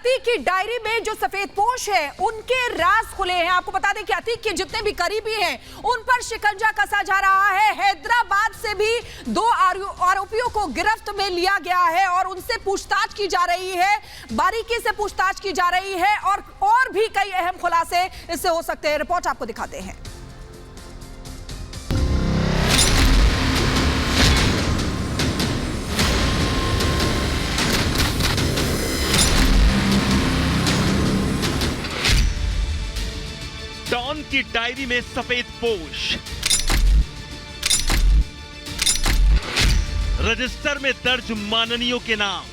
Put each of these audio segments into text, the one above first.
अतीक की डायरी में जो सफेदपोश है उनके राज खुले हैं। आपको बता दें कि अतीक के जितने भी करीबी हैं उन पर शिकंजा कसा जा रहा है। हैदराबाद से भी 2 आरोपियों को गिरफ्त में लिया गया है और उनसे पूछताछ की जा रही है, बारीकी से पूछताछ की जा रही है और भी कई अहम खुलासे इससे हो सकते हैं। रिपोर्ट आपको दिखाते हैं। डॉन की डायरी में सफेद पोश, रजिस्टर में दर्ज माननीयों के नाम,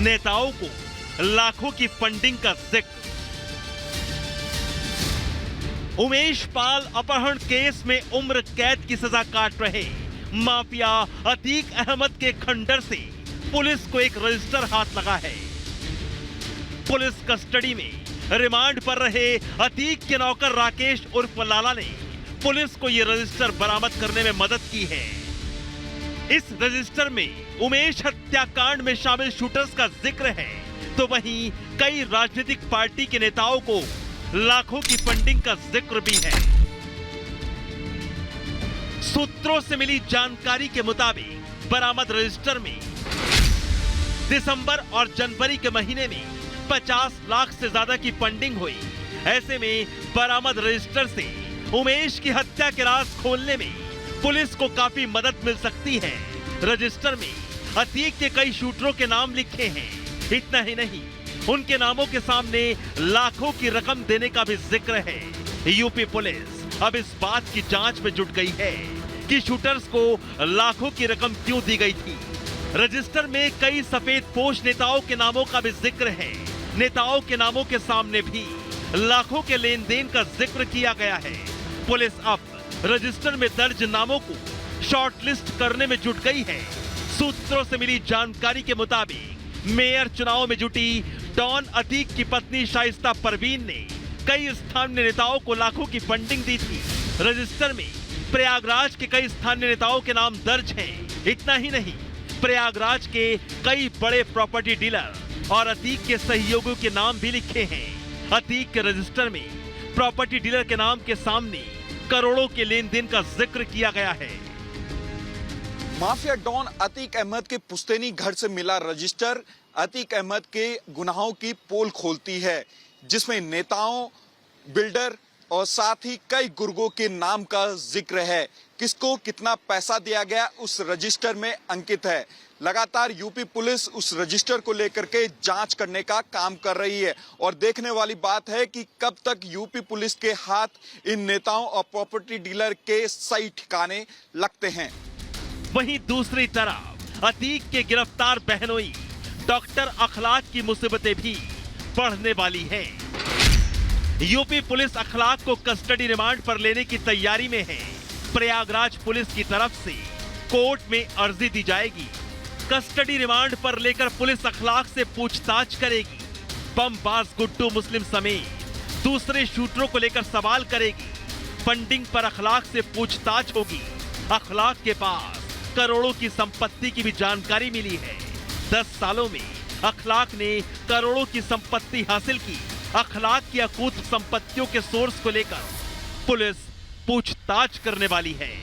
नेताओं को लाखों की फंडिंग का जिक्र। उमेश पाल अपहरण केस में उम्र कैद की सजा काट रहे माफिया अतीक अहमद के खंडर से पुलिस को एक रजिस्टर हाथ लगा है। पुलिस कस्टडी में रिमांड पर रहे अतीक के नौकर राकेश उर्फ लाला ने पुलिस को यह रजिस्टर बरामद करने में मदद की है। इस रजिस्टर में उमेश हत्याकांड में शामिल शूटर्स का जिक्र है, तो वहीं कई राजनीतिक पार्टी के नेताओं को लाखों की फंडिंग का जिक्र भी है। सूत्रों से मिली जानकारी के मुताबिक बरामद रजिस्टर में दिसंबर और जनवरी के महीने में 50 लाख से ज्यादा की फंडिंग हुई। ऐसे में बरामद रजिस्टर से उमेश की हत्या के राज खोलने में पुलिस को काफी मदद मिल सकती है। रजिस्टर में अतीक के कई शूटरों के नाम लिखे हैं। इतना ही नहीं, उनके नामों के सामने लाखों की रकम देने का भी जिक्र है। यूपी पुलिस अब इस बात की जांच में जुट गई है कि शूटर्स को लाखों की रकम क्यों दी गई थी। रजिस्टर में कई सफेदपोश नेताओं के नामों का भी जिक्र है। नेताओं के नामों के सामने भी लाखों के लेन देन का जिक्र किया गया है। पुलिस अब रजिस्टर में दर्ज नामों को शॉर्टलिस्ट करने में जुट गई है। सूत्रों से मिली जानकारी के मुताबिक मेयर चुनाव में जुटी डॉन अतीक की पत्नी शाइस्ता परवीन ने कई स्थानीय नेताओं को लाखों की फंडिंग दी थी। रजिस्टर में प्रयागराज के कई स्थानीय नेताओं के नाम दर्ज हैं। इतना ही नहीं, प्रयागराज के कई बड़े प्रॉपर्टी डीलर और अतीक के सहयोगियों के नाम भी लिखे हैं। अतीक के रजिस्टर में प्रॉपर्टी डीलर के नाम के सामने करोड़ों के लेन देन का जिक्र किया गया है। माफिया डॉन अतीक अहमद के पुश्तैनी घर से मिला रजिस्टर अतीक अहमद के गुनाहों की पोल खोलती है, जिसमें नेताओं, बिल्डर और साथ ही कई गुर्गों के नाम का जिक्र है। किसको कितना पैसा दिया गया उस रजिस्टर में अंकित है। लगातार यूपी पुलिस उस रजिस्टर को लेकर के जांच करने का काम कर रही है और देखने वाली बात है कि कब तक यूपी पुलिस के हाथ इन नेताओं और प्रॉपर्टी डीलर के सही ठिकाने लगते हैं। वहीं दूसरी तरफ अतीक के गिरफ्तार बहनोई डॉक्टर अखलाक की मुसीबतें भी बढ़ने वाली हैं। यूपी पुलिस अखलाक को कस्टडी रिमांड पर लेने की तैयारी में है। प्रयागराज पुलिस की तरफ से कोर्ट में अर्जी दी जाएगी। कस्टडी रिमांड पर लेकर पुलिस अखलाक से पूछताछ करेगी। बमबाज गुड्डू मुस्लिम समेत दूसरे शूटरों को लेकर सवाल करेगी। फंडिंग पर अखलाक से पूछताछ होगी। अखलाक के पास करोड़ों की संपत्ति की भी जानकारी मिली है। 10 सालों में अखलाक ने करोड़ों की संपत्ति हासिल की। अखलाक की अकूत संपत्तियों के सोर्स को लेकर पुलिस पूछताछ करने वाली है।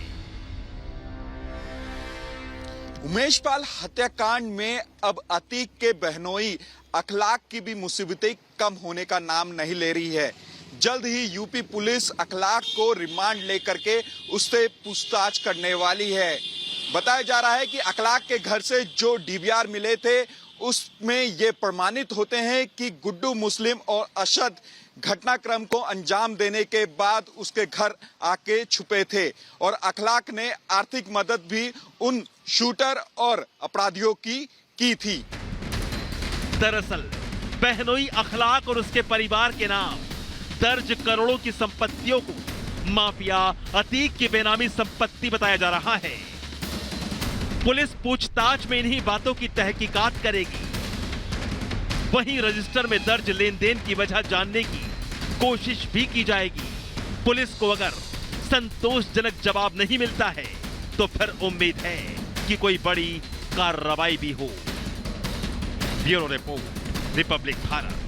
उमेश पाल हत्याकांड में अब अतीक के बहनोई अखलाक की भी मुसीबतें कम होने का नाम नहीं ले रही है। जल्द ही यूपी पुलिस अखलाक को रिमांड लेकर के उससे पूछताछ करने वाली है। बताया जा रहा है कि अखलाक के घर से जो डीवीआर मिले थे उसमें ये प्रमाणित होते हैं कि गुड्डू मुस्लिम और अशद घटनाक्रम को अंजाम देने के बाद उसके घर आके छुपे थे और अखलाक ने आर्थिक मदद भी उन शूटर और अपराधियों की थी। दरअसल बहनोई अखलाक और उसके परिवार के नाम दर्ज करोड़ों की संपत्तियों को माफिया अतीक की बेनामी संपत्ति बताया जा रहा है। पुलिस पूछताछ में इन्हीं बातों की तहकीकात करेगी। वहीं रजिस्टर में दर्ज लेन देन की वजह जानने की कोशिश भी की जाएगी। पुलिस को अगर संतोषजनक जवाब नहीं मिलता है तो फिर उम्मीद है कि कोई बड़ी कार्रवाई भी हो। Bureau report, Republic Bharat.